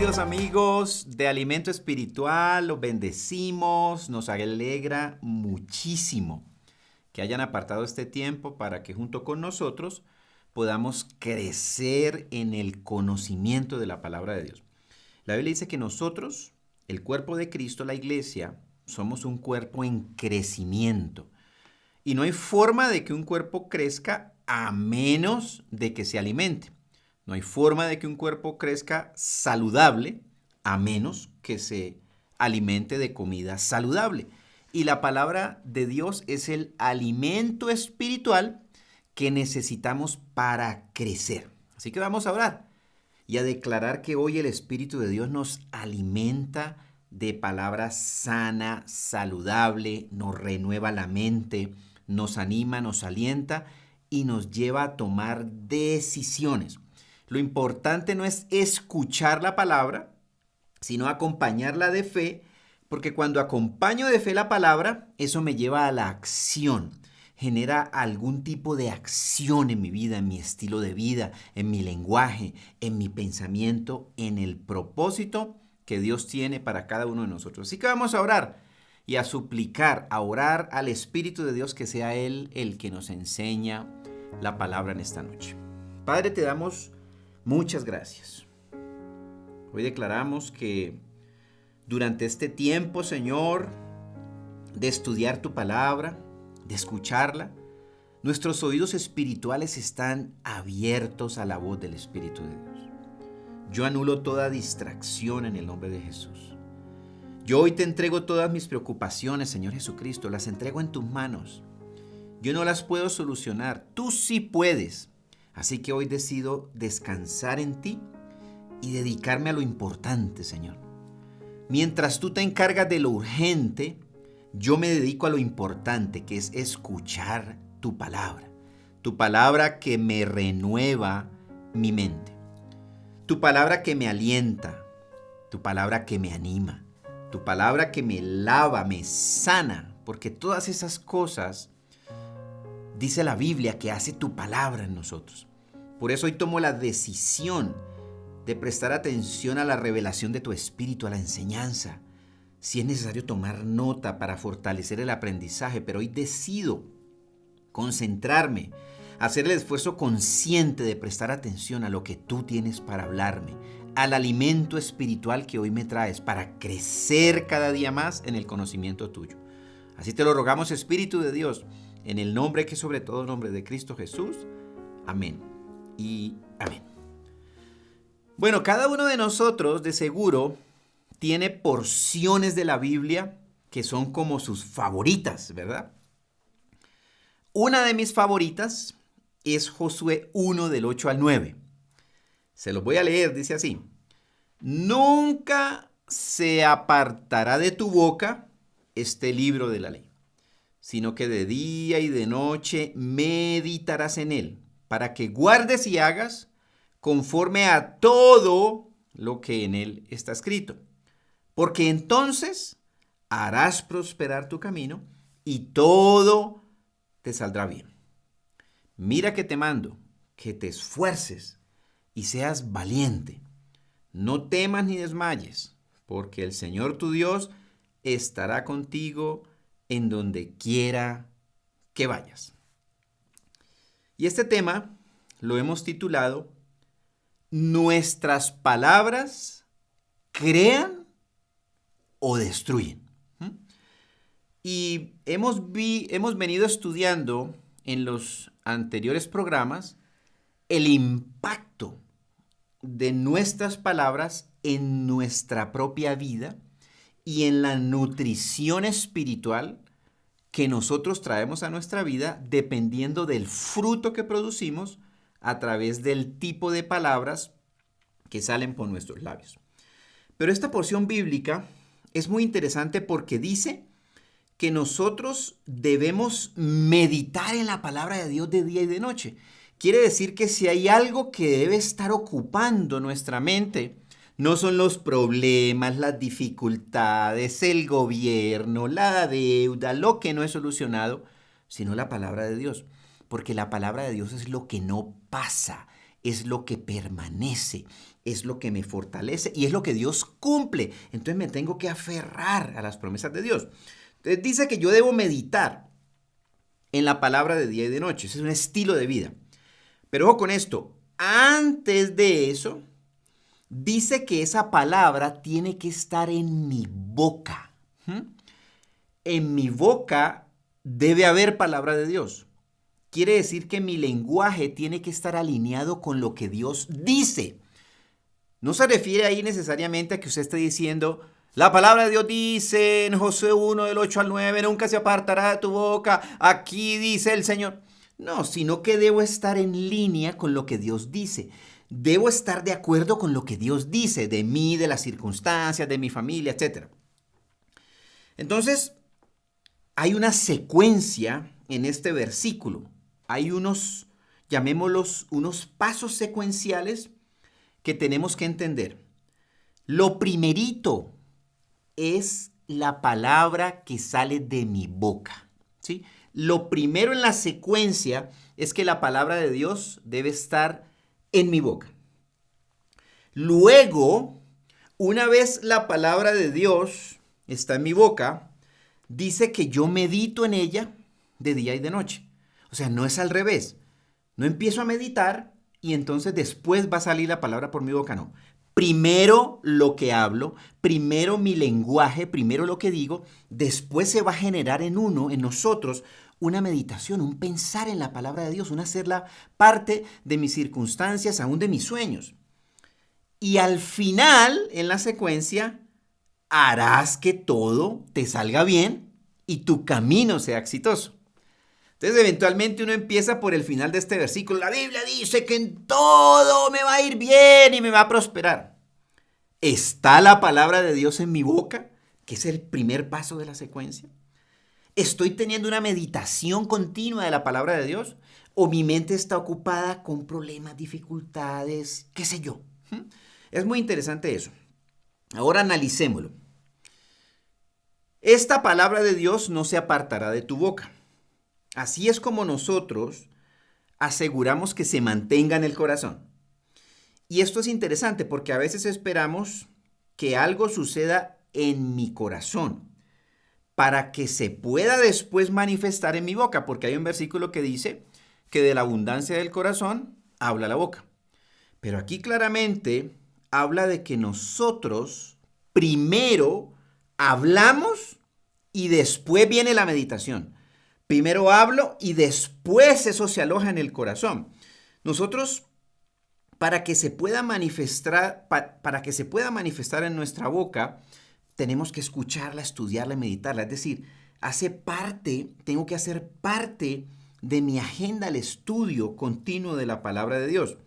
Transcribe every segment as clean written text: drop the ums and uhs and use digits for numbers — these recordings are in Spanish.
Bienvenidos amigos de Alimento Espiritual, los bendecimos, nos alegra muchísimo que hayan apartado este tiempo para que junto con nosotros podamos crecer en el conocimiento de la palabra de Dios. La Biblia dice que nosotros, el cuerpo de Cristo, la iglesia, somos un cuerpo en crecimiento. Y no hay forma de que un cuerpo crezca a menos de que se alimente. No hay forma de que un cuerpo crezca saludable a menos que se alimente de comida saludable. Y la palabra de Dios es el alimento espiritual que necesitamos para crecer. Así que vamos a orar y a declarar que hoy el Espíritu de Dios nos alimenta de palabra sana, saludable, nos renueva la mente, nos anima, nos alienta y nos lleva a tomar decisiones. Lo importante no es escuchar la palabra, sino acompañarla de fe, porque cuando acompaño de fe la palabra, eso me lleva a la acción. Genera algún tipo de acción en mi vida, en mi estilo de vida, en mi lenguaje, en mi pensamiento, en el propósito que Dios tiene para cada uno de nosotros. Así que vamos a orar y a suplicar, a orar al Espíritu de Dios que sea Él el que nos enseña la palabra en esta noche. Padre, te damos muchas gracias. Hoy declaramos que durante este tiempo, Señor, de estudiar tu palabra, de escucharla, nuestros oídos espirituales están abiertos a la voz del Espíritu de Dios. Yo anulo toda distracción en el nombre de Jesús. Yo hoy te entrego todas mis preocupaciones, Señor Jesucristo, las entrego en tus manos. Yo no las puedo solucionar, tú sí puedes. Así que hoy decido descansar en ti y dedicarme a lo importante, Señor. Mientras tú te encargas de lo urgente, yo me dedico a lo importante, que es escuchar tu palabra que me renueva mi mente, tu palabra que me alienta, tu palabra que me anima, tu palabra que me lava, me sana, porque todas esas cosas dice la Biblia que hace tu palabra en nosotros. Por eso hoy tomo la decisión de prestar atención a la revelación de tu Espíritu, a la enseñanza. Si es necesario tomar nota para fortalecer el aprendizaje, pero hoy decido concentrarme, hacer el esfuerzo consciente de prestar atención a lo que tú tienes para hablarme, al alimento espiritual que hoy me traes para crecer cada día más en el conocimiento tuyo. Así te lo rogamos, Espíritu de Dios, en el nombre que sobre todo nombre de Cristo Jesús. Amén y amén. Bueno, cada uno de nosotros de seguro tiene porciones de la Biblia que son como sus favoritas, ¿verdad? Una de mis favoritas es Josué 1 del 8 al 9. Se los voy a leer, dice así. Nunca se apartará de tu boca este libro de la ley, sino que de día y de noche meditarás en él, para que guardes y hagas conforme a todo lo que en él está escrito. Porque entonces harás prosperar tu camino y todo te saldrá bien. Mira que te mando, que te esfuerces y seas valiente. No temas ni desmayes, porque el Señor tu Dios estará contigo en donde quiera que vayas. Y este tema lo hemos titulado Nuestras palabras crean o destruyen. Y hemos venido estudiando en los anteriores programas el impacto de nuestras palabras en nuestra propia vida y en la nutrición espiritual que nosotros traemos a nuestra vida dependiendo del fruto que producimos a través del tipo de palabras que salen por nuestros labios. Pero esta porción bíblica es muy interesante porque dice que nosotros debemos meditar en la palabra de Dios de día y de noche. Quiere decir que si hay algo que debe estar ocupando nuestra mente, no son los problemas, las dificultades, el gobierno, la deuda, lo que no es solucionado, sino la palabra de Dios. Porque la palabra de Dios es lo que no pasa, es lo que permanece, es lo que me fortalece y es lo que Dios cumple. Entonces me tengo que aferrar a las promesas de Dios. Entonces dice que yo debo meditar en la palabra de día y de noche. Ese es un estilo de vida. Pero ojo con esto, antes de eso, dice que esa palabra tiene que estar en mi boca. En mi boca debe haber palabra de Dios. Quiere decir que mi lenguaje tiene que estar alineado con lo que Dios dice. No se refiere ahí necesariamente a que usted esté diciendo, la palabra de Dios dice en Josué 1, del 8 al 9, nunca se apartará de tu boca, aquí dice el Señor. No, sino que debo estar en línea con lo que Dios dice. Debo estar de acuerdo con lo que Dios dice de mí, de las circunstancias, de mi familia, etc. Entonces, hay una secuencia en este versículo. Hay unos, llamémoslos, unos pasos secuenciales que tenemos que entender. Lo primerito es la palabra que sale de mi boca, ¿sí? Lo primero en la secuencia es que la palabra de Dios debe estar en mi boca. Luego, una vez la palabra de Dios está en mi boca, dice que yo medito en ella de día y de noche. O sea, no es al revés. No empiezo a meditar y entonces después va a salir la palabra por mi boca, no. Primero lo que hablo, primero mi lenguaje, primero lo que digo, después se va a generar en nosotros, una meditación, un pensar en la palabra de Dios, un hacerla parte de mis circunstancias, aún de mis sueños. Y al final, en la secuencia, harás que todo te salga bien y tu camino sea exitoso. Entonces, eventualmente uno empieza por el final de este versículo. La Biblia dice que en todo me va a ir bien y me va a prosperar. ¿Está la palabra de Dios en mi boca? Que es el primer paso de la secuencia. ¿Estoy teniendo una meditación continua de la palabra de Dios? ¿O mi mente está ocupada con problemas, dificultades, qué sé yo? Es muy interesante eso. Ahora analicémoslo. Esta palabra de Dios no se apartará de tu boca. Así es como nosotros aseguramos que se mantenga en el corazón. Y esto es interesante porque a veces esperamos que algo suceda en mi corazón para que se pueda después manifestar en mi boca, porque hay un versículo que dice que de la abundancia del corazón habla la boca. Pero aquí claramente habla de que nosotros primero hablamos y después viene la meditación. Primero hablo y después eso se aloja en el corazón. Nosotros, para que se pueda manifestar en nuestra boca, tenemos que escucharla, estudiarla y meditarla. Es decir, tengo que hacer parte de mi agenda el estudio continuo de la palabra de Dios.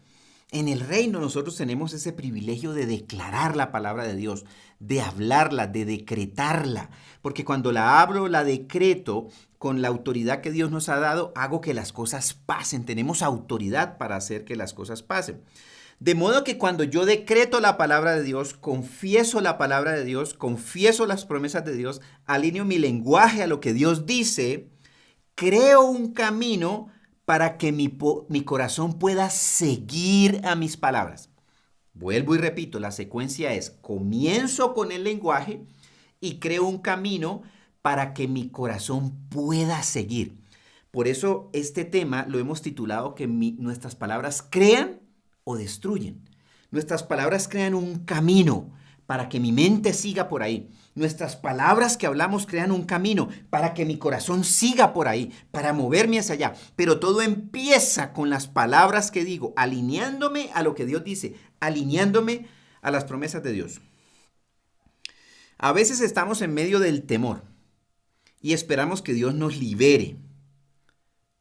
En el reino nosotros tenemos ese privilegio de declarar la palabra de Dios, de hablarla, de decretarla, porque cuando la hablo, la decreto con la autoridad que Dios nos ha dado, hago que las cosas pasen. Tenemos autoridad para hacer que las cosas pasen. De modo que cuando yo decreto la palabra de Dios, confieso la palabra de Dios, confieso las promesas de Dios, alineo mi lenguaje a lo que Dios dice, creo un camino para que mi corazón pueda seguir a mis palabras. Vuelvo y repito, la secuencia es, comienzo con el lenguaje y creo un camino para que mi corazón pueda seguir. Por eso este tema lo hemos titulado que nuestras palabras crean o destruyen. Nuestras palabras crean un camino para que mi mente siga por ahí. Nuestras palabras que hablamos crean un camino para que mi corazón siga por ahí, para moverme hacia allá. Pero todo empieza con las palabras que digo, alineándome a lo que Dios dice, alineándome a las promesas de Dios. A veces estamos en medio del temor y esperamos que Dios nos libere,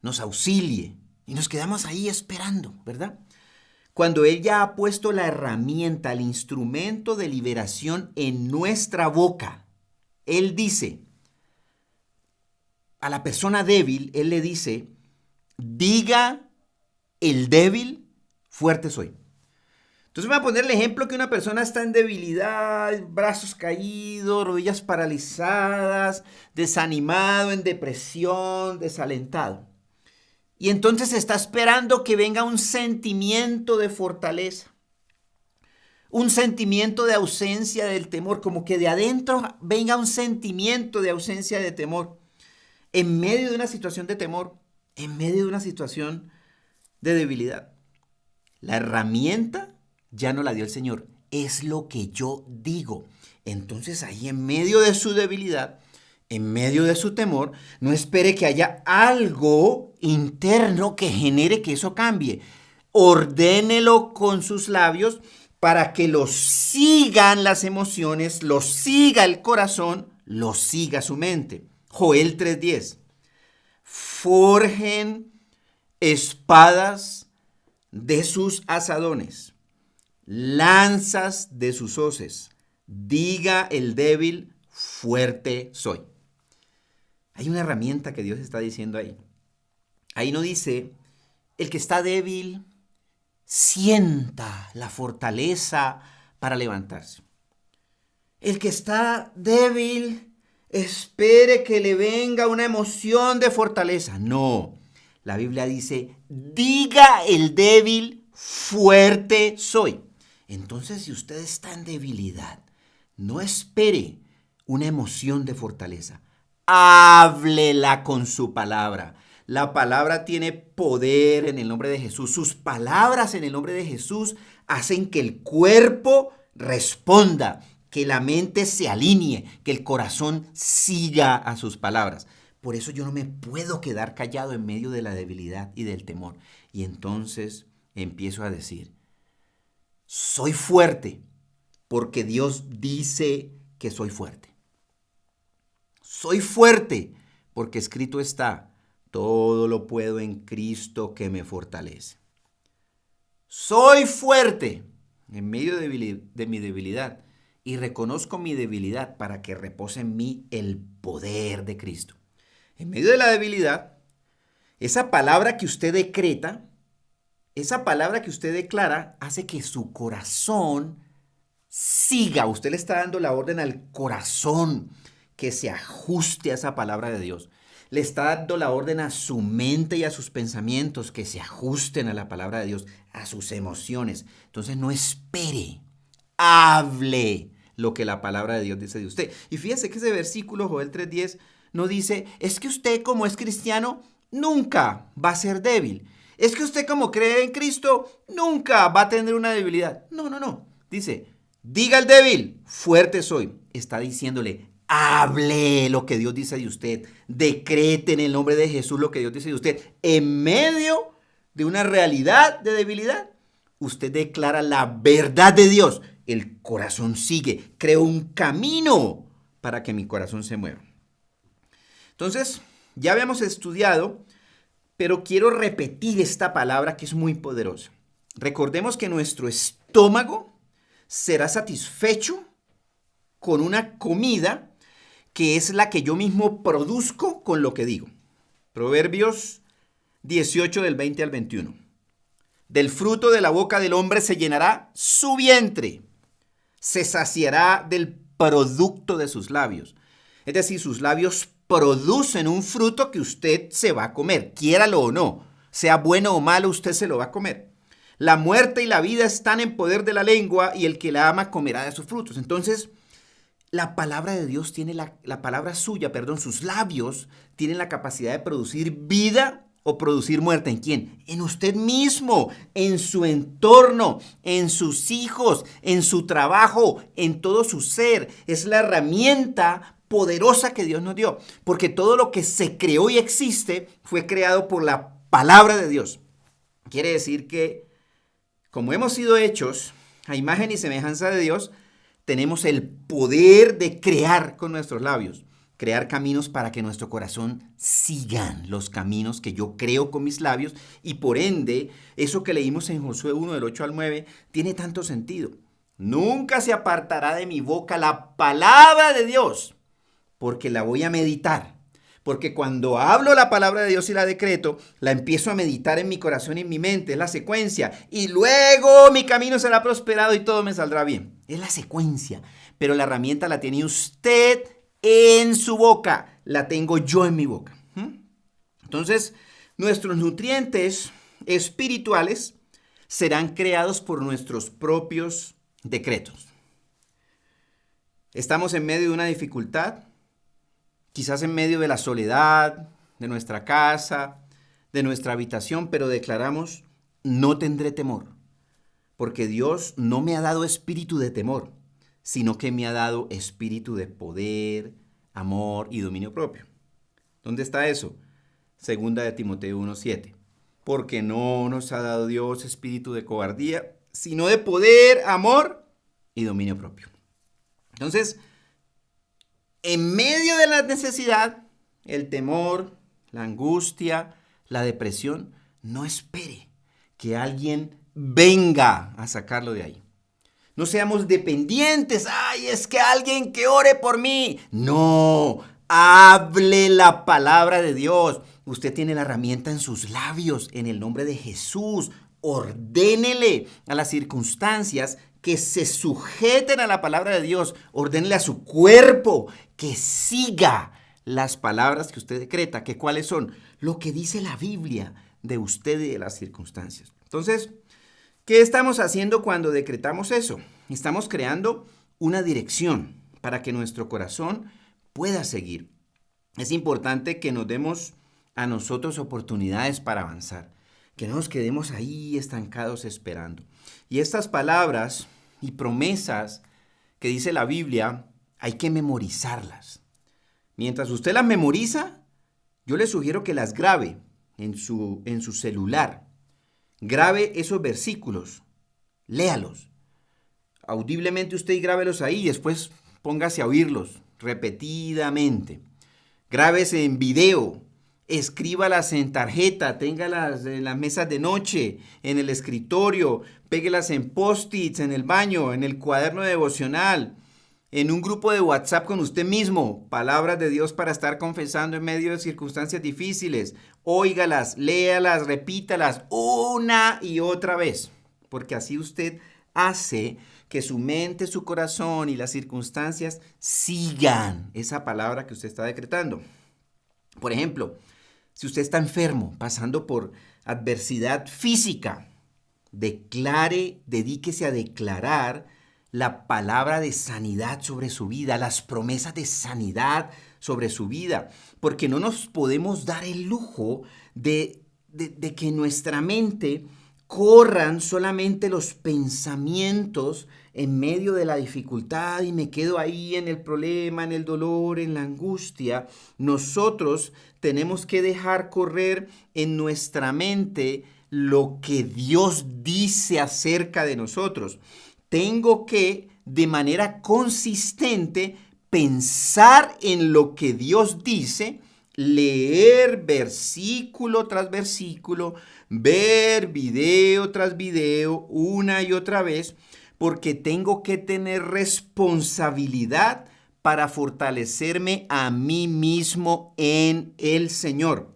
nos auxilie y nos quedamos ahí esperando, ¿verdad? Cuando Él ya ha puesto la herramienta, el instrumento de liberación en nuestra boca, Él dice a la persona débil, Él le dice, diga el débil, fuerte soy. Entonces voy a poner el ejemplo que una persona está en debilidad, brazos caídos, rodillas paralizadas, desanimado, en depresión, desalentado. Y entonces está esperando que venga un sentimiento de fortaleza, un sentimiento de ausencia del temor, como que de adentro venga un sentimiento de ausencia de temor. En medio de una situación de temor, en medio de una situación de debilidad. La herramienta ya no la dio el Señor, es lo que yo digo. Entonces ahí en medio de su debilidad, en medio de su temor, no espere que haya algo interno que genere que eso cambie. Ordénelo con sus labios para que lo sigan las emociones, lo siga el corazón, lo siga su mente. Joel 3:10. Forjen espadas de sus asadones, lanzas de sus hoces. Diga el débil, fuerte soy. Hay una herramienta que Dios está diciendo ahí. Ahí no dice, el que está débil sienta la fortaleza para levantarse. El que está débil espere que le venga una emoción de fortaleza. No, la Biblia dice, diga el débil, fuerte soy. Entonces, si usted está en debilidad, no espere una emoción de fortaleza. Háblela con su palabra. La palabra tiene poder en el nombre de Jesús. Sus palabras en el nombre de Jesús hacen que el cuerpo responda, que la mente se alinee, que el corazón siga a sus palabras. Por eso yo no me puedo quedar callado en medio de la debilidad y del temor. Y entonces empiezo a decir, soy fuerte porque Dios dice que soy fuerte. Soy fuerte porque escrito está, todo lo puedo en Cristo que me fortalece. Soy fuerte en medio de mi debilidad y reconozco mi debilidad para que repose en mí el poder de Cristo. En medio de la debilidad, esa palabra que usted decreta, esa palabra que usted declara, hace que su corazón siga. Usted le está dando la orden al corazón que se ajuste a esa palabra de Dios. Le está dando la orden a su mente y a sus pensamientos que se ajusten a la palabra de Dios, a sus emociones. Entonces no espere, hable lo que la palabra de Dios dice de usted. Y fíjese que ese versículo, Joel 3:10, no dice, es que usted como es cristiano nunca va a ser débil. Es que usted como cree en Cristo nunca va a tener una debilidad. No. Dice, diga al débil, fuerte soy. Está diciéndole, hable lo que Dios dice de usted. Decrete en el nombre de Jesús lo que Dios dice de usted. En medio de una realidad de debilidad, usted declara la verdad de Dios. El corazón sigue. Creo un camino para que mi corazón se mueva. Entonces, ya habíamos estudiado, pero quiero repetir esta palabra que es muy poderosa. Recordemos que nuestro estómago será satisfecho con una comida que es la que yo mismo produzco con lo que digo. Proverbios 18 del 20 al 21. Del fruto de la boca del hombre se llenará su vientre. Se saciará del producto de sus labios. Es decir, sus labios producen un fruto que usted se va a comer, quiéralo o no. Sea bueno o malo, usted se lo va a comer. La muerte y la vida están en poder de la lengua y el que la ama comerá de sus frutos. Entonces, la palabra de Dios tiene la palabra suya, sus labios tienen la capacidad de producir vida o producir muerte. ¿En quién? En usted mismo, en su entorno, en sus hijos, en su trabajo, en todo su ser. Es la herramienta poderosa que Dios nos dio, porque todo lo que se creó y existe fue creado por la palabra de Dios. Quiere decir que, como hemos sido hechos a imagen y semejanza de Dios, tenemos el poder de crear con nuestros labios, crear caminos para que nuestro corazón sigan los caminos que yo creo con mis labios y por ende, eso que leímos en Josué 1 del 8 al 9 tiene tanto sentido. Nunca se apartará de mi boca la palabra de Dios, porque la voy a meditar. Porque cuando hablo la palabra de Dios y la decreto, la empiezo a meditar en mi corazón y en mi mente, es la secuencia. Y luego mi camino será prosperado y todo me saldrá bien. Es la secuencia, pero la herramienta la tiene usted en su boca, la tengo yo en mi boca. Entonces, Nuestros nutrientes espirituales serán creados por nuestros propios decretos. Estamos en medio de una dificultad, quizás en medio de la soledad, de nuestra casa, de nuestra habitación, pero declaramos, no tendré temor, porque Dios no me ha dado espíritu de temor, sino que me ha dado espíritu de poder, amor y dominio propio. ¿Dónde está eso? Segunda de Timoteo 1:7. Porque no nos ha dado Dios espíritu de cobardía, sino de poder, amor y dominio propio. Entonces, en medio de la necesidad, el temor, la angustia, la depresión, no espere que alguien venga a sacarlo de ahí. No seamos dependientes. ¡Ay, es que alguien que ore por mí! No, hable la palabra de Dios. Usted tiene la herramienta en sus labios, en el nombre de Jesús. Ordénele a las circunstancias que se sujeten a la palabra de Dios. Ordénele a su cuerpo que siga las palabras que usted decreta. ¿Que cuáles son? Lo que dice la Biblia de usted y de las circunstancias. Entonces, ¿qué estamos haciendo cuando decretamos eso? Estamos creando una dirección para que nuestro corazón pueda seguir. Es importante que nos demos a nosotros oportunidades para avanzar, que no nos quedemos ahí estancados esperando. Y estas palabras y promesas que dice la Biblia, hay que memorizarlas. Mientras usted las memoriza, yo le sugiero que las grabe en su celular. Grabe esos versículos, léalos. Audiblemente usted grábelos ahí y después póngase a oírlos repetidamente. Grábese en video, escríbalas en tarjeta, téngalas en las mesas de noche, en el escritorio, péguelas en post-its, en el baño, en el cuaderno devocional, en un grupo de WhatsApp con usted mismo. Palabras de Dios para estar confesando en medio de circunstancias difíciles. Óigalas, léalas, repítalas una y otra vez, porque así usted hace que su mente, su corazón y las circunstancias sigan esa palabra que usted está decretando. Por ejemplo, si usted está enfermo, pasando por adversidad física, dedíquese a declarar la palabra de sanidad sobre su vida, las promesas de sanidad sobre su vida, porque no nos podemos dar el lujo de que en nuestra mente corran solamente los pensamientos en medio de la dificultad y me quedo ahí en el problema, en el dolor, en la angustia. Nosotros tenemos que dejar correr en nuestra mente lo que Dios dice acerca de nosotros. Tengo que, de manera consistente, pensar en lo que Dios dice, leer versículo tras versículo, ver video tras video, una y otra vez, porque tengo que tener responsabilidad para fortalecerme a mí mismo en el Señor.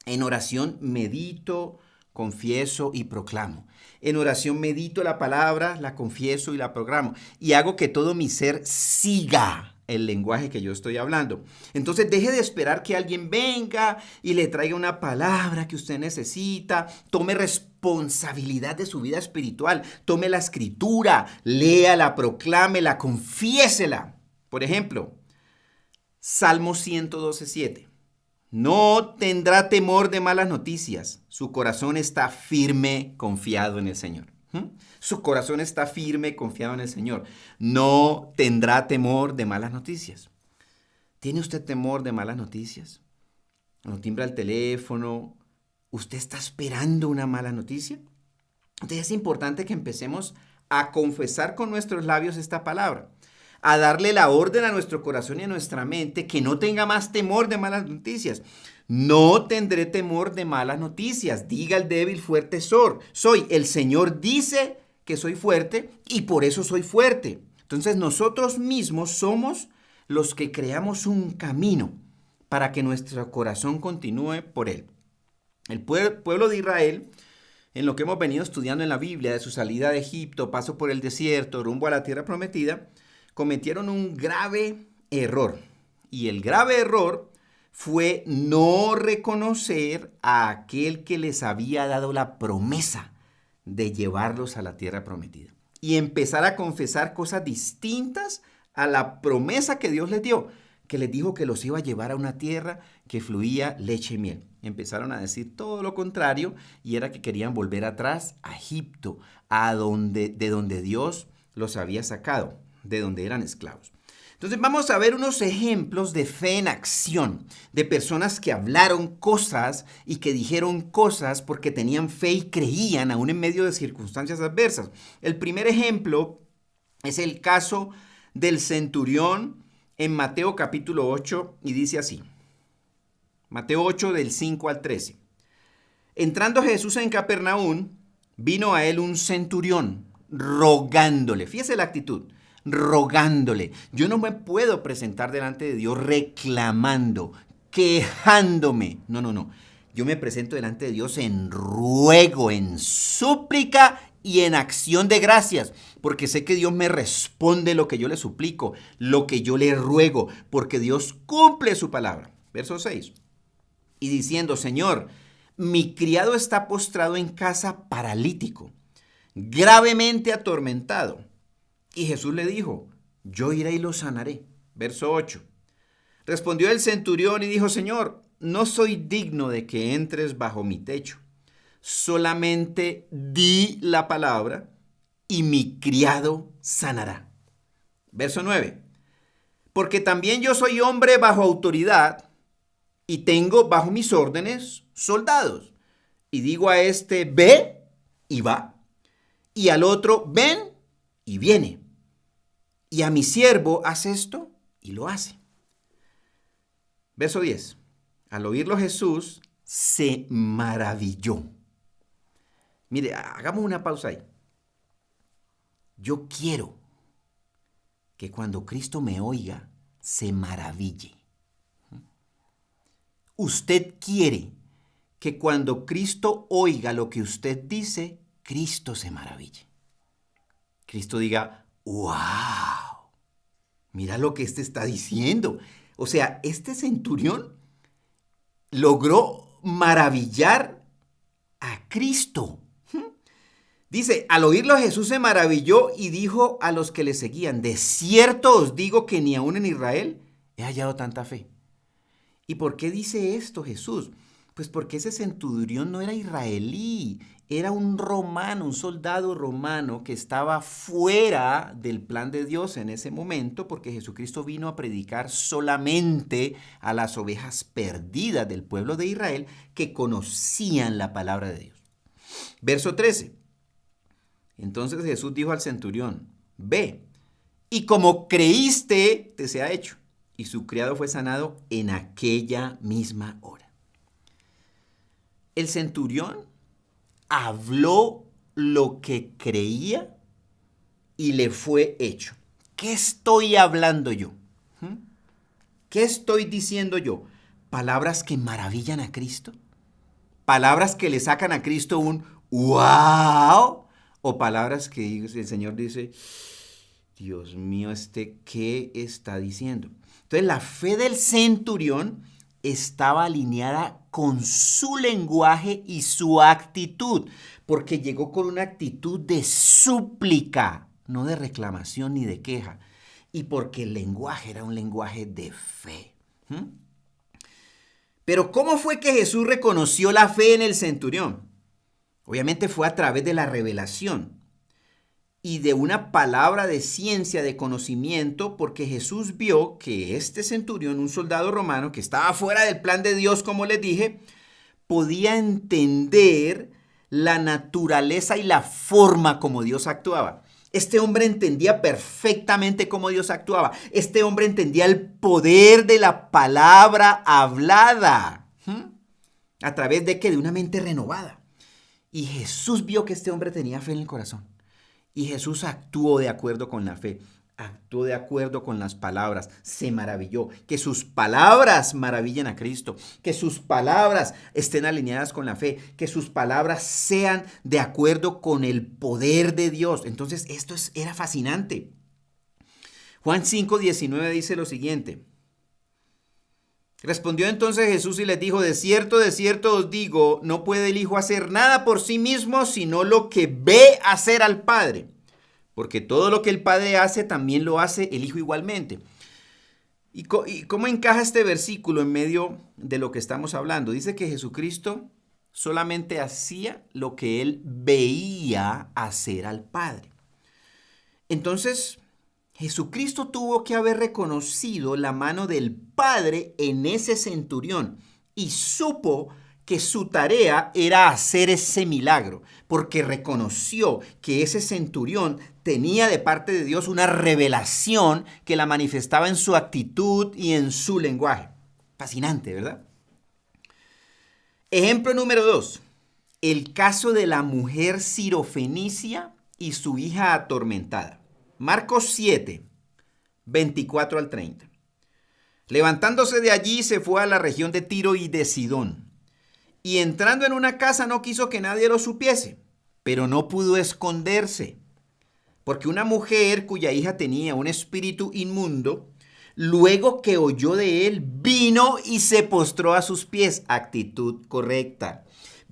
En oración medito, confieso y proclamo. En oración medito la palabra, la confieso y la proclamo. Y hago que todo mi ser siga el lenguaje que yo estoy hablando. Entonces deje de esperar que alguien venga y le traiga una palabra que usted necesita. Tome responsabilidad de su vida espiritual. Tome la escritura, léala, proclámela, confiésela. Por ejemplo, Salmo 112:7. No tendrá temor de malas noticias. Su corazón está firme, confiado en el Señor. Su corazón está firme, confiado en el Señor. No tendrá temor de malas noticias. ¿Tiene usted temor de malas noticias? ¿No timbra el teléfono? ¿Usted está esperando una mala noticia? Entonces es importante que empecemos a confesar con nuestros labios esta palabra, a darle la orden a nuestro corazón y a nuestra mente que no tenga más temor de malas noticias. No tendré temor de malas noticias. Diga el débil, fuerte soy. El Señor dice que soy fuerte y por eso soy fuerte. Entonces nosotros mismos somos los que creamos un camino para que nuestro corazón continúe por él. El pueblo de Israel, en lo que hemos venido estudiando en la Biblia, de su salida de Egipto, paso por el desierto, rumbo a la tierra prometida, cometieron un grave error. Y el grave error fue no reconocer a aquel que les había dado la promesa de llevarlos a la tierra prometida y empezar a confesar cosas distintas a la promesa que Dios les dio, que les dijo que los iba a llevar a una tierra que fluía leche y miel. Empezaron a decir todo lo contrario y era que querían volver atrás a Egipto, de donde Dios los había sacado, de donde eran esclavos. Entonces vamos a ver unos ejemplos de fe en acción, de personas que hablaron cosas y que dijeron cosas porque tenían fe y creían aún en medio de circunstancias adversas. El primer ejemplo es el caso del centurión en Mateo capítulo 8 y dice así. Mateo 8 del 5 al 13. Entrando Jesús en Capernaum, vino a él un centurión rogándole. Fíjese la actitud. Rogándole. Yo no me puedo presentar delante de Dios reclamando, quejándome. No. Yo me presento delante de Dios en ruego, en súplica y en acción de gracias, porque sé que Dios me responde lo que yo le suplico, lo que yo le ruego, porque Dios cumple su palabra. Verso 6. Y diciendo, Señor, mi criado está postrado en casa paralítico, gravemente atormentado. Y Jesús le dijo, yo iré y lo sanaré. Verso 8. Respondió el centurión y dijo, Señor, no soy digno de que entres bajo mi techo. Solamente di la palabra y mi criado sanará. Verso 9. Porque también yo soy hombre bajo autoridad y tengo bajo mis órdenes soldados. Y digo a este, ve y va. Y al otro, ven y viene. Y a mi siervo, haz esto y lo hace. Verso 10. Al oírlo Jesús se maravilló. Mire, hagamos una pausa ahí. Yo quiero que cuando Cristo me oiga, se maraville. Usted quiere que cuando Cristo oiga lo que usted dice, Cristo se maraville. Cristo diga, ¡wow! Mira lo que este está diciendo. O sea, este centurión logró maravillar a Cristo. Dice, al oírlo Jesús se maravilló y dijo a los que le seguían, de cierto os digo que ni aún en Israel he hallado tanta fe. ¿Y por qué dice esto Jesús? Pues porque ese centurión no era israelí, era un romano, un soldado romano que estaba fuera del plan de Dios en ese momento, porque Jesucristo vino a predicar solamente a las ovejas perdidas del pueblo de Israel que conocían la palabra de Dios. Verso 13. Entonces Jesús dijo al centurión, ve, y como creíste, te sea hecho. Y su criado fue sanado en aquella misma hora. El centurión habló lo que creía y le fue hecho. ¿Qué estoy hablando yo? ¿Qué estoy diciendo yo? ¿Palabras que maravillan a Cristo? ¿Palabras que le sacan a Cristo un wow? ¿O palabras que el Señor dice, Dios mío, ¿qué está diciendo? Entonces la fe del centurión estaba alineada con su lenguaje y su actitud, porque llegó con una actitud de súplica, no de reclamación ni de queja, y porque el lenguaje era un lenguaje de fe. Pero ¿cómo fue que Jesús reconoció la fe en el centurión? Obviamente fue a través de la revelación y de una palabra de ciencia, de conocimiento, porque Jesús vio que este centurión, un soldado romano que estaba fuera del plan de Dios, como les dije, podía entender la naturaleza y la forma como Dios actuaba. Este hombre entendía perfectamente cómo Dios actuaba. Este hombre entendía el poder de la palabra hablada. ¿A través de qué? De una mente renovada. Y Jesús vio que este hombre tenía fe en el corazón. Y Jesús actuó de acuerdo con la fe, actuó de acuerdo con las palabras, se maravilló. Que sus palabras maravillen a Cristo, que sus palabras estén alineadas con la fe, que sus palabras sean de acuerdo con el poder de Dios. Entonces esto era fascinante. Juan 5:19 dice lo siguiente. Respondió entonces Jesús y les dijo, de cierto os digo, no puede el Hijo hacer nada por sí mismo, sino lo que ve hacer al Padre. Porque todo lo que el Padre hace, también lo hace el Hijo igualmente. ¿Y cómo encaja este versículo en medio de lo que estamos hablando? Dice que Jesucristo solamente hacía lo que él veía hacer al Padre. Entonces, Jesucristo tuvo que haber reconocido la mano del Padre en ese centurión y supo que su tarea era hacer ese milagro, porque reconoció que ese centurión tenía de parte de Dios una revelación que la manifestaba en su actitud y en su lenguaje. Fascinante, ¿verdad? Ejemplo número 2. El caso de la mujer sirofenicia y su hija atormentada. Marcos 7, 24 al 30. Levantándose de allí se fue a la región de Tiro y de Sidón. Y entrando en una casa no quiso que nadie lo supiese, pero no pudo esconderse, porque una mujer cuya hija tenía un espíritu inmundo, luego que oyó de él, vino y se postró a sus pies. Actitud correcta.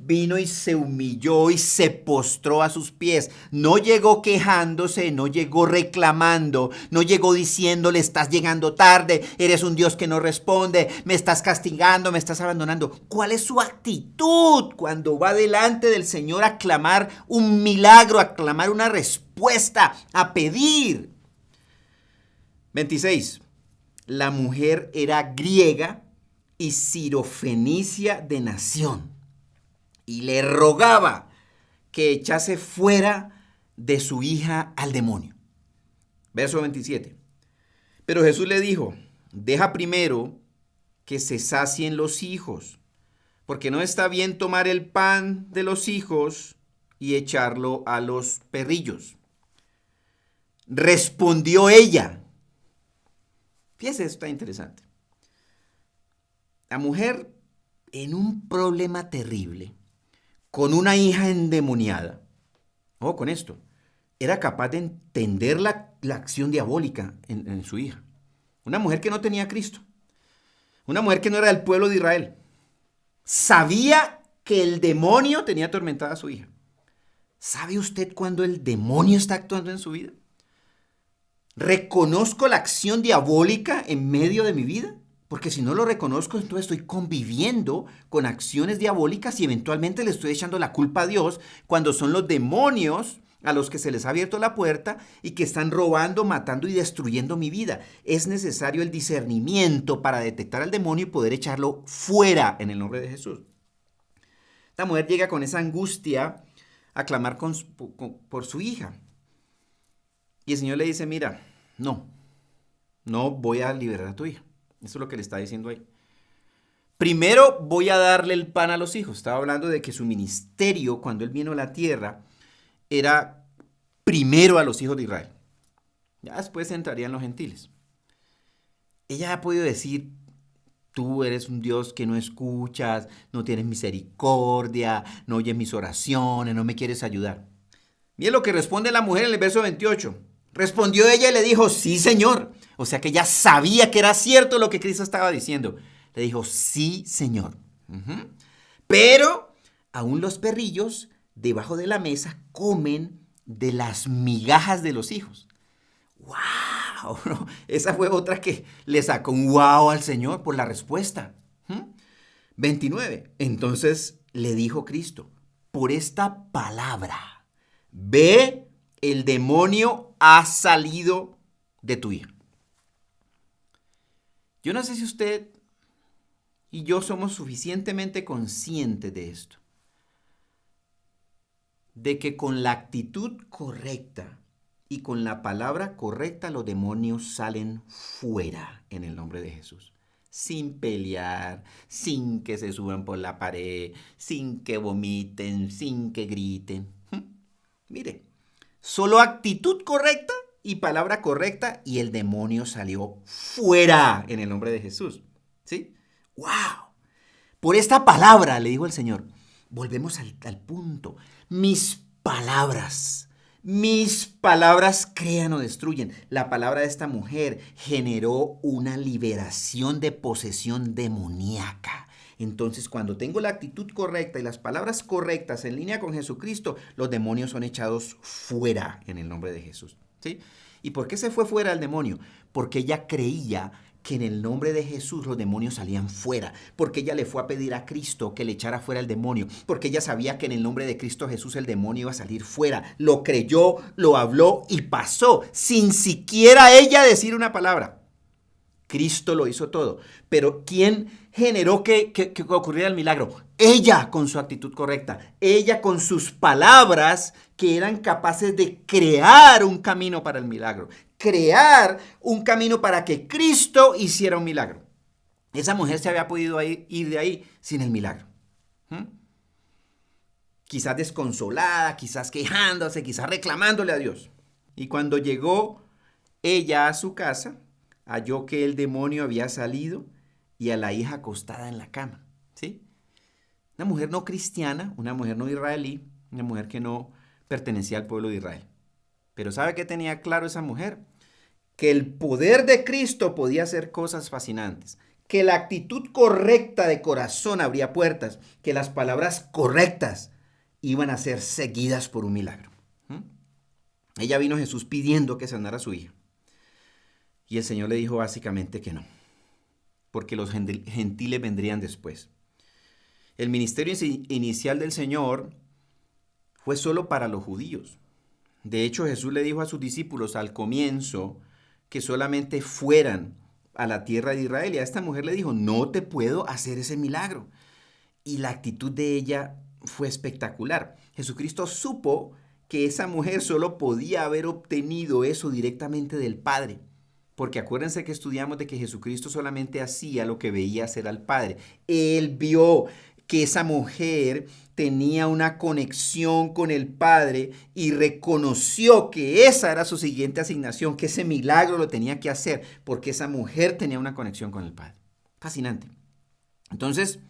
Vino y se humilló y se postró a sus pies. No llegó quejándose, no llegó reclamando, no llegó diciéndole, estás llegando tarde, eres un Dios que no responde, me estás castigando, me estás abandonando. ¿Cuál es su actitud cuando va delante del Señor a clamar un milagro, a clamar una respuesta, a pedir? 26. La mujer era griega y sirofenicia de nación, y le rogaba que echase fuera de su hija al demonio. Verso 27. Pero Jesús le dijo, deja primero que se sacien los hijos, porque no está bien tomar el pan de los hijos y echarlo a los perrillos. Respondió ella. Fíjese, esto está interesante. La mujer en un problema terrible, con una hija endemoniada, ojo con esto, era capaz de entender la acción diabólica en su hija. Una mujer que no tenía a Cristo, una mujer que no era del pueblo de Israel, sabía que el demonio tenía atormentada a su hija. ¿Sabe usted cuándo el demonio está actuando en su vida? ¿Reconozco la acción diabólica en medio de mi vida? Porque si no lo reconozco, entonces estoy conviviendo con acciones diabólicas y eventualmente le estoy echando la culpa a Dios cuando son los demonios a los que se les ha abierto la puerta y que están robando, matando y destruyendo mi vida. Es necesario el discernimiento para detectar al demonio y poder echarlo fuera en el nombre de Jesús. Esta mujer llega con esa angustia a clamar por su hija. Y el Señor le dice, mira, no voy a liberar a tu hija. Eso es lo que le está diciendo ahí. Primero voy a darle el pan a los hijos. Estaba hablando de que su ministerio, cuando él vino a la tierra, era primero a los hijos de Israel. Ya después entrarían los gentiles. Ella ha podido decir, tú eres un Dios que no escuchas, no tienes misericordia, no oyes mis oraciones, no me quieres ayudar. Miren lo que responde la mujer en el verso 28. Respondió ella y le dijo, sí, Señor. O sea que ella sabía que era cierto lo que Cristo estaba diciendo. Le dijo, sí, Señor. Pero aún los perrillos debajo de la mesa comen de las migajas de los hijos. ¡Wow! Esa fue otra que le sacó un wow al Señor por la respuesta. 29. Entonces le dijo Cristo, por esta palabra, ve, el demonio ha salido de tu hija. Yo no sé si usted y yo somos suficientemente conscientes de esto, de que con la actitud correcta y con la palabra correcta los demonios salen fuera en el nombre de Jesús. Sin pelear, sin que se suban por la pared, sin que vomiten, sin que griten. Mire, solo actitud correcta y palabra correcta y el demonio salió fuera en el nombre de Jesús. ¿Sí? ¡Wow! Por esta palabra, le dijo el Señor, volvemos al punto. Mis palabras, Mis palabras crean o destruyen. La palabra de esta mujer generó una liberación de posesión demoníaca. Entonces, cuando tengo la actitud correcta y las palabras correctas en línea con Jesucristo, los demonios son echados fuera en el nombre de Jesús. ¿Sí? ¿Y por qué se fue fuera el demonio? Porque ella creía que en el nombre de Jesús los demonios salían fuera, porque ella le fue a pedir a Cristo que le echara fuera el demonio, porque ella sabía que en el nombre de Cristo Jesús el demonio iba a salir fuera. Lo creyó, lo habló y pasó, sin siquiera ella decir una palabra. Cristo lo hizo todo. Pero ¿quién generó que ocurriera el milagro? Ella con su actitud correcta. Ella con sus palabras que eran capaces de crear un camino para el milagro. Crear un camino para que Cristo hiciera un milagro. Esa mujer se había podido ir de ahí sin el milagro. Quizás desconsolada, quizás quejándose, quizás reclamándole a Dios. Y cuando llegó ella a su casa, halló que el demonio había salido y a la hija acostada en la cama. ¿Sí? Una mujer no cristiana, una mujer no israelí, una mujer que no pertenecía al pueblo de Israel. Pero ¿sabe qué tenía claro esa mujer? Que el poder de Cristo podía hacer cosas fascinantes, que la actitud correcta de corazón abría puertas, que las palabras correctas iban a ser seguidas por un milagro. Ella vino a Jesús pidiendo que sanara a su hija. Y el Señor le dijo básicamente que no, porque los gentiles vendrían después. El ministerio inicial del Señor fue solo para los judíos. De hecho, Jesús le dijo a sus discípulos al comienzo que solamente fueran a la tierra de Israel. Y a esta mujer le dijo, no te puedo hacer ese milagro. Y la actitud de ella fue espectacular. Jesucristo supo que esa mujer solo podía haber obtenido eso directamente del Padre. Porque acuérdense que estudiamos de que Jesucristo solamente hacía lo que veía hacer al Padre. Él vio que esa mujer tenía una conexión con el Padre y reconoció que esa era su siguiente asignación, que ese milagro lo tenía que hacer, porque esa mujer tenía una conexión con el Padre. Fascinante. Entonces,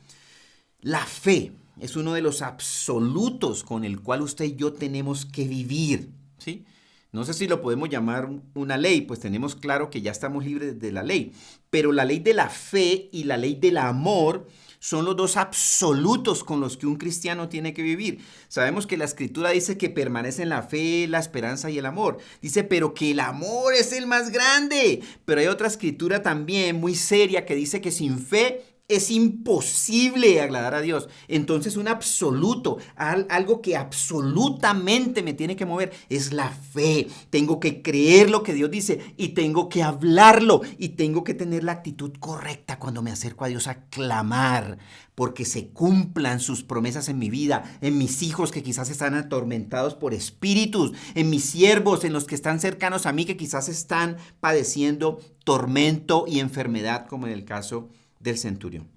la fe es uno de los absolutos con el cual usted y yo tenemos que vivir, ¿sí? No sé si lo podemos llamar una ley, pues tenemos claro que ya estamos libres de la ley, pero la ley de la fe y la ley del amor son los dos absolutos con los que un cristiano tiene que vivir. Sabemos que la Escritura dice que permanecen la fe, la esperanza y el amor. Dice, pero que el amor es el más grande. Pero hay otra Escritura también muy seria que dice que sin fe es imposible agradar a Dios. Entonces un absoluto, algo que absolutamente me tiene que mover, es la fe. Tengo que creer lo que Dios dice y tengo que hablarlo y tengo que tener la actitud correcta cuando me acerco a Dios a clamar porque se cumplan sus promesas en mi vida, en mis hijos que quizás están atormentados por espíritus, en mis siervos, en los que están cercanos a mí que quizás están padeciendo tormento y enfermedad, como en el caso del centurión.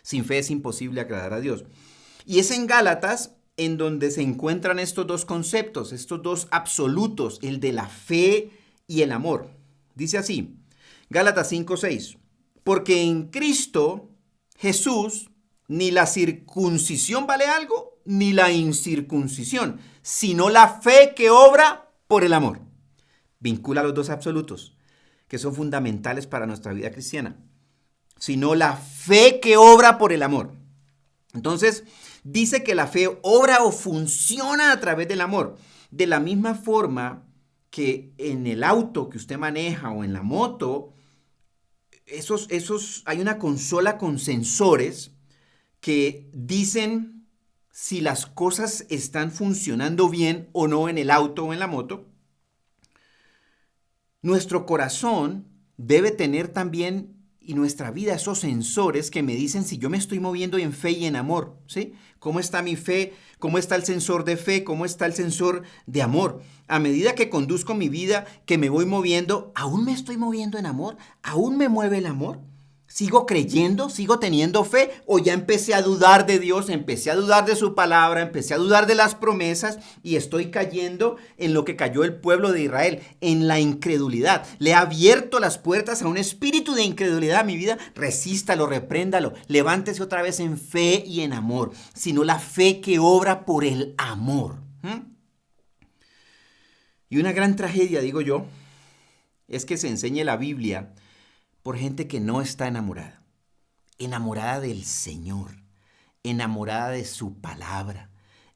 Sin fe es imposible agradar a Dios. Y es en Gálatas en donde se encuentran estos dos conceptos, estos dos absolutos, el de la fe y el amor. Dice así, Gálatas 5:6, porque en Cristo Jesús ni la circuncisión vale algo, ni la incircuncisión, sino la fe que obra por el amor. Vincula los dos absolutos, que son fundamentales para nuestra vida cristiana. Sino la fe que obra por el amor. Entonces, dice que la fe obra o funciona a través del amor. De la misma forma que en el auto que usted maneja o en la moto, hay una consola con sensores que dicen si las cosas están funcionando bien o no en el auto o en la moto. Nuestro corazón debe tener también y nuestra vida esos sensores que me dicen si yo me estoy moviendo en fe y en amor, ¿sí? ¿Cómo está mi fe? ¿Cómo está el sensor de fe? ¿Cómo está el sensor de amor? A medida que conduzco mi vida, que me voy moviendo, ¿aún me estoy moviendo en amor? ¿Aún me mueve el amor? ¿Sigo creyendo? ¿Sigo teniendo fe? ¿O ya empecé a dudar de Dios? Empecé a dudar de su palabra, empecé a dudar de las promesas y estoy cayendo en lo que cayó el pueblo de Israel, en la incredulidad. Le he abierto las puertas a un espíritu de incredulidad a mi vida. Resístalo, repréndalo. Levántese otra vez en fe y en amor, sino la fe que obra por el amor. Y una gran tragedia, digo yo, es que se enseñe la Biblia por gente que no está enamorada. Enamorada del Señor, enamorada de su palabra,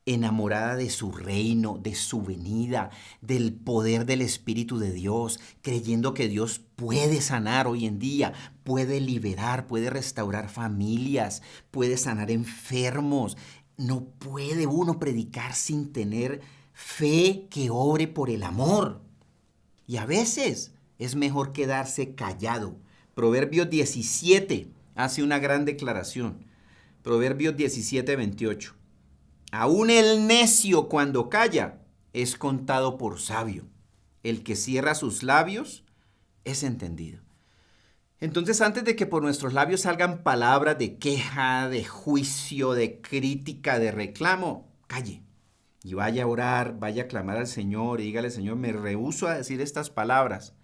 enamorada de su reino, de su venida, del poder del Espíritu de Dios, creyendo que Dios puede sanar hoy en día, puede liberar, puede restaurar familias, puede sanar enfermos. No puede uno predicar sin tener fe que obre por el amor. Y a veces es mejor quedarse callado. Proverbios 17 hace una gran declaración. Proverbios 17:28. Aún el necio cuando calla es contado por sabio. El que cierra sus labios es entendido. Entonces, antes de que por nuestros labios salgan palabras de queja, de juicio, de crítica, de reclamo, calle. Y vaya a orar, vaya a clamar al Señor y dígale, Señor, me rehúso a decir estas palabras,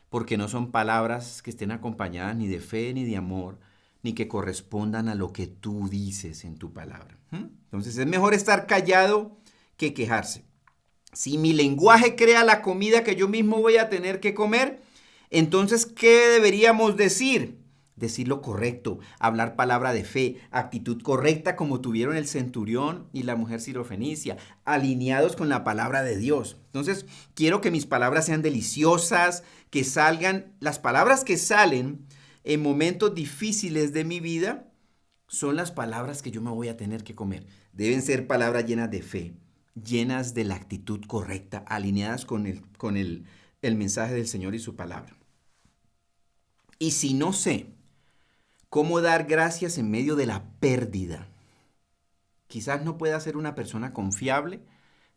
porque no son palabras que estén acompañadas ni de fe ni de amor, ni que correspondan a lo que tú dices en tu palabra. Entonces es mejor estar callado que quejarse. Si mi lenguaje crea la comida que yo mismo voy a tener que comer, entonces, ¿qué deberíamos decir? Decir lo correcto, hablar palabra de fe, actitud correcta como tuvieron el centurión y la mujer sirofenicia, alineados con la palabra de Dios. Entonces, quiero que mis palabras sean deliciosas, que salgan, las palabras que salen en momentos difíciles de mi vida son las palabras que yo me voy a tener que comer. Deben ser palabras llenas de fe, llenas de la actitud correcta, alineadas con el mensaje del Señor y su palabra. Y si no sé cómo dar gracias en medio de la pérdida, quizás no pueda ser una persona confiable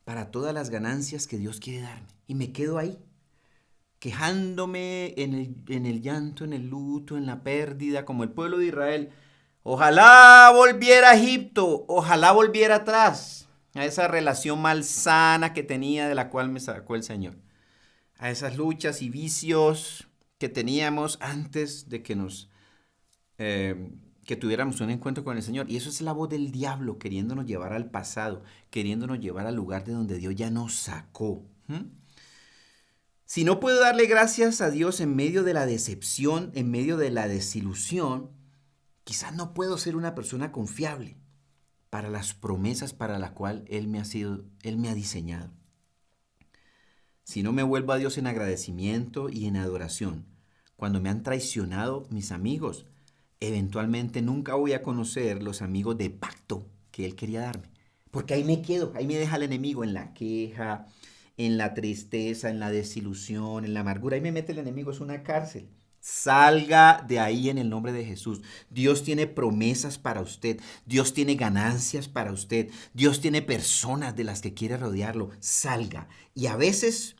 para todas las ganancias que Dios quiere darme. Y me quedo ahí, quejándome en el llanto, en el luto, en la pérdida, como el pueblo de Israel. Ojalá volviera a Egipto, ojalá volviera atrás a esa relación malsana que tenía de la cual me sacó el Señor, a esas luchas y vicios que teníamos antes de que tuviéramos un encuentro con el Señor. Y eso es la voz del diablo queriéndonos llevar al pasado, queriéndonos llevar al lugar de donde Dios ya nos sacó. Si no puedo darle gracias a Dios en medio de la decepción, en medio de la desilusión, quizás no puedo ser una persona confiable para las promesas para las cuales Él me ha diseñado. Si no me vuelvo a Dios en agradecimiento y en adoración, cuando me han traicionado mis amigos, eventualmente nunca voy a conocer los amigos de pacto que Él quería darme. Porque ahí me quedo, ahí me deja el enemigo en la queja, en la tristeza, en la desilusión, en la amargura. Ahí me mete el enemigo, es una cárcel. Salga de ahí en el nombre de Jesús. Dios tiene promesas para usted. Dios tiene ganancias para usted. Dios tiene personas de las que quiere rodearlo. Salga. Y a veces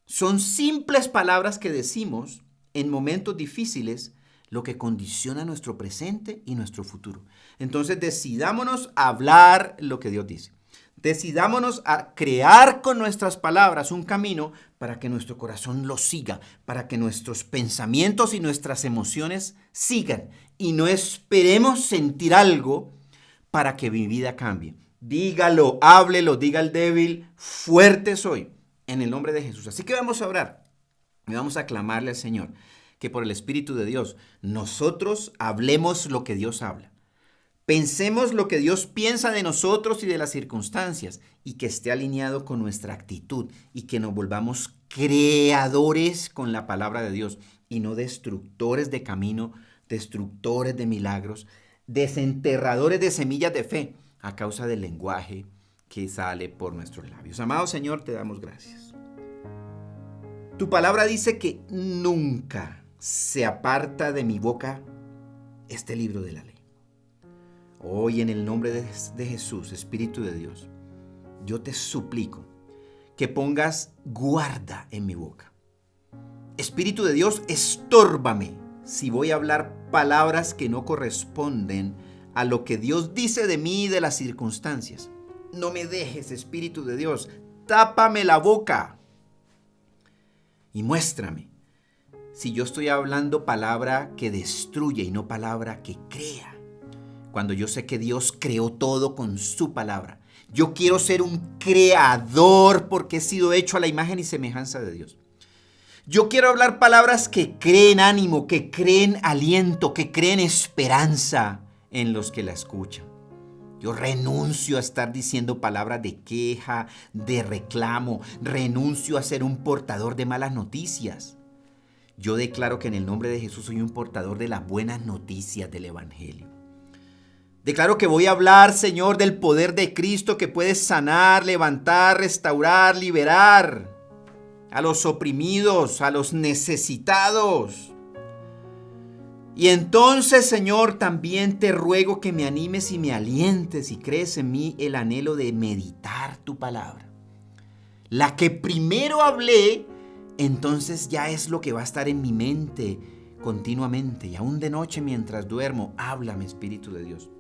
son simples palabras que decimos en momentos difíciles lo que condiciona nuestro presente y nuestro futuro. Entonces decidámonos a hablar lo que Dios dice. Decidámonos a crear con nuestras palabras un camino para que nuestro corazón lo siga, para que nuestros pensamientos y nuestras emociones sigan. Y no esperemos sentir algo para que mi vida cambie. Dígalo, háblelo, diga al débil, fuerte soy, en el nombre de Jesús. Así que vamos a orar y vamos a clamarle al Señor que por el Espíritu de Dios nosotros hablemos lo que Dios habla. Pensemos lo que Dios piensa de nosotros y de las circunstancias y que esté alineado con nuestra actitud y que nos volvamos creadores con la palabra de Dios y no destructores de camino, destructores de milagros, desenterradores de semillas de fe a causa del lenguaje que sale por nuestros labios. Amado Señor, te damos gracias. Tu palabra dice que nunca se aparta de mi boca este libro de la ley. Hoy en el nombre de Jesús, Espíritu de Dios, yo te suplico que pongas guarda en mi boca. Espíritu de Dios, estórbame si voy a hablar palabras que no corresponden a lo que Dios dice de mí y de las circunstancias. No me dejes, Espíritu de Dios, tápame la boca y muéstrame si yo estoy hablando palabra que destruye y no palabra que crea. Cuando yo sé que Dios creó todo con su palabra Yo quiero ser un creador porque he sido hecho a la imagen y semejanza de Dios. Yo quiero hablar palabras que creen ánimo, que creen aliento, que creen esperanza en los que la escuchan. Yo renuncio a estar diciendo palabras de queja, de reclamo. Renuncio a ser un portador de malas noticias. Yo declaro que en el nombre de Jesús soy un portador de las buenas noticias del Evangelio. Declaro que voy a hablar, Señor, del poder de Cristo que puede sanar, levantar, restaurar, liberar a los oprimidos, a los necesitados. Y entonces, Señor, también te ruego que me animes y me alientes y crees en mí el anhelo de meditar tu palabra. La que primero hablé, entonces ya es lo que va a estar en mi mente continuamente. Y aún de noche mientras duermo, háblame, Espíritu de Dios.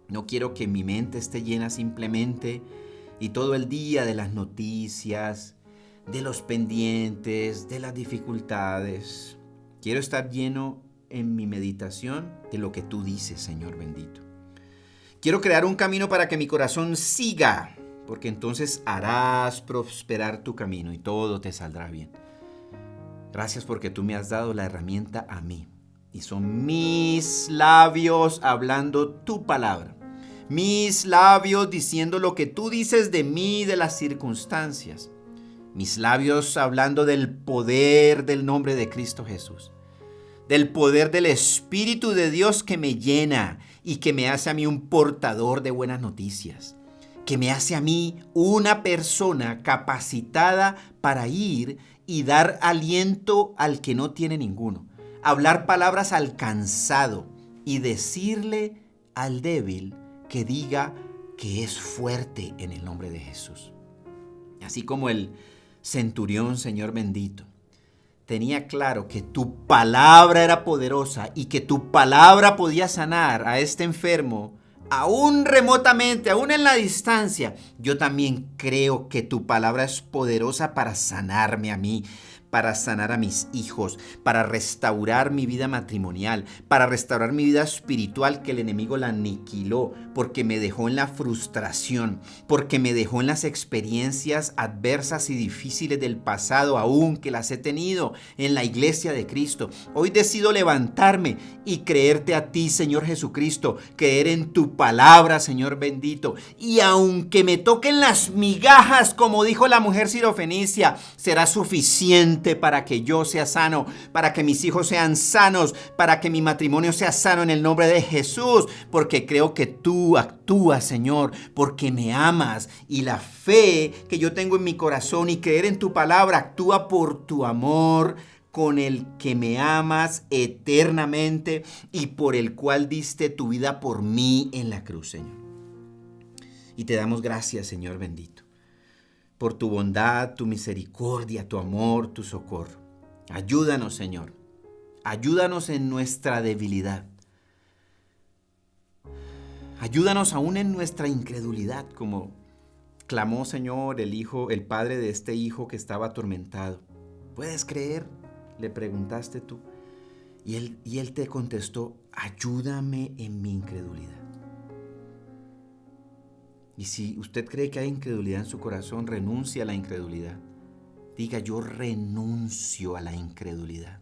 No quiero que mi mente esté llena simplemente y todo el día de las noticias, de los pendientes, de las dificultades. Quiero estar lleno en mi meditación de lo que tú dices, Señor bendito. Quiero crear un camino para que mi corazón siga, porque entonces harás prosperar tu camino y todo te saldrá bien. Gracias porque tú me has dado la herramienta a mí. Y son mis labios hablando tu palabra. Mis labios diciendo lo que tú dices de mí y de las circunstancias. Mis labios hablando del poder del nombre de Cristo Jesús. Del poder del Espíritu de Dios que me llena y que me hace a mí un portador de buenas noticias. Que me hace a mí una persona capacitada para ir y dar aliento al que no tiene ninguno. Hablar palabras al cansado y decirle al débil que diga que es fuerte en el nombre de Jesús. Así como el centurión, Señor bendito, tenía claro que tu palabra era poderosa y que tu palabra podía sanar a este enfermo, aún remotamente, aún en la distancia. Yo también creo que tu palabra es poderosa para sanarme a mí, para sanar a mis hijos, para restaurar mi vida matrimonial, para restaurar mi vida espiritual que el enemigo la aniquiló, porque me dejó en la frustración, porque me dejó en las experiencias adversas y difíciles del pasado, aún que las he tenido en la iglesia de Cristo. Hoy decido levantarme y creerte a ti, Señor Jesucristo, creer en tu palabra, Señor bendito. Y aunque me toquen las migajas, como dijo la mujer sirofenicia, será suficiente para que yo sea sano, para que mis hijos sean sanos, para que mi matrimonio sea sano en el nombre de Jesús, porque creo que tú actúas, Señor, porque me amas y la fe que yo tengo en mi corazón y creer en tu palabra actúa por tu amor con el que me amas eternamente y por el cual diste tu vida por mí en la cruz, Señor. Y te damos gracias, Señor bendito, por tu bondad, tu misericordia, tu amor, tu socorro. Ayúdanos, Señor. Ayúdanos en nuestra debilidad. Ayúdanos aún en nuestra incredulidad, como clamó, Señor, el padre de este hijo que estaba atormentado. ¿Puedes creer?, le preguntaste tú. Y él te contestó, ayúdame en mi incredulidad. Y si usted cree que hay incredulidad en su corazón, renuncie a la incredulidad. Diga, yo renuncio a la incredulidad.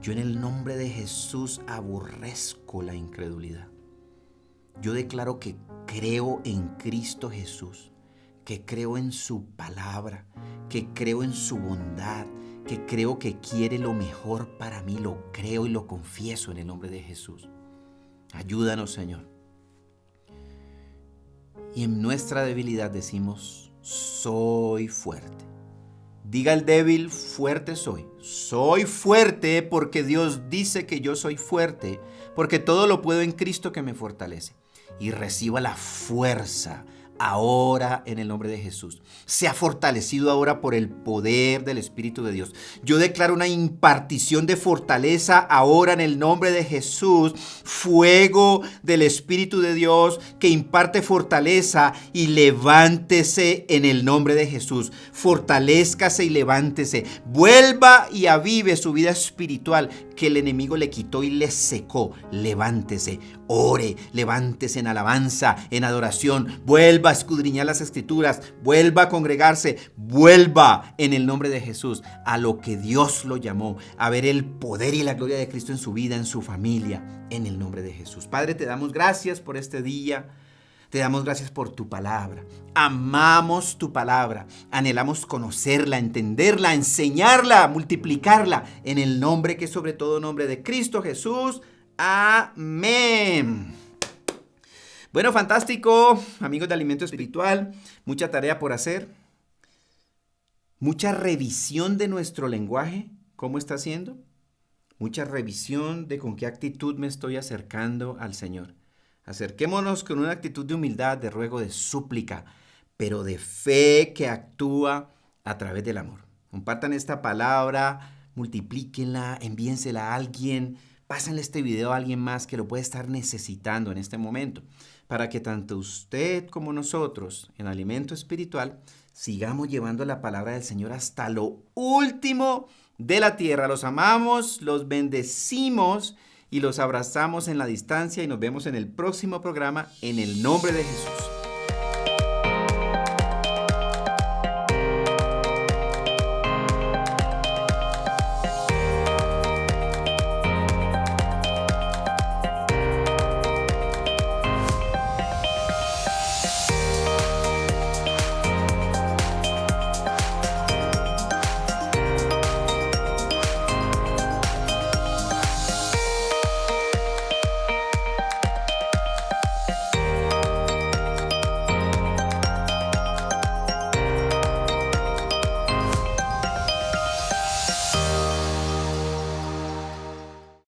Yo en el nombre de Jesús aborrezco la incredulidad. Yo declaro que creo en Cristo Jesús, que creo en su palabra, que creo en su bondad, que creo que quiere lo mejor para mí. Lo creo y lo confieso en el nombre de Jesús. Ayúdanos, Señor. Y en nuestra debilidad decimos, soy fuerte. Diga el débil, fuerte soy. Soy fuerte porque Dios dice que yo soy fuerte, porque todo lo puedo en Cristo que me fortalece. Y reciba la fuerza ahora en el nombre de Jesús. Sea fortalecido ahora por el poder del Espíritu de Dios. Yo declaro una impartición de fortaleza ahora en el nombre de Jesús. Fuego del Espíritu de Dios que imparte fortaleza y levántese en el nombre de Jesús. Fortalézcase y levántese. Vuelva y avive su vida espiritual que el enemigo le quitó y le secó. Levántese, ore, levántese en alabanza, en adoración. Vuelva vuelva a escudriñar las escrituras, vuelva a congregarse, vuelva en el nombre de Jesús a lo que Dios lo llamó, a ver el poder y la gloria de Cristo en su vida, en su familia, en el nombre de Jesús. Padre, te damos gracias por este día. Te damos gracias por tu palabra. Amamos tu palabra. Anhelamos conocerla, entenderla, enseñarla, multiplicarla en el nombre que es sobre todo nombre de Cristo Jesús. Amén. Bueno, fantástico, amigos de Alimento Espiritual. Mucha tarea por hacer. Mucha revisión de nuestro lenguaje. ¿Cómo está haciendo? Mucha revisión de con qué actitud me estoy acercando al Señor. Acerquémonos con una actitud de humildad, de ruego, de súplica, pero de fe que actúa a través del amor. Compartan esta palabra, multiplíquenla, envíensela a alguien, pásenle este video a alguien más que lo puede estar necesitando en este momento, para que tanto usted como nosotros en Alimento Espiritual sigamos llevando la palabra del Señor hasta lo último de la tierra. Los amamos, los bendecimos y los abrazamos en la distancia y nos vemos en el próximo programa en el nombre de Jesús.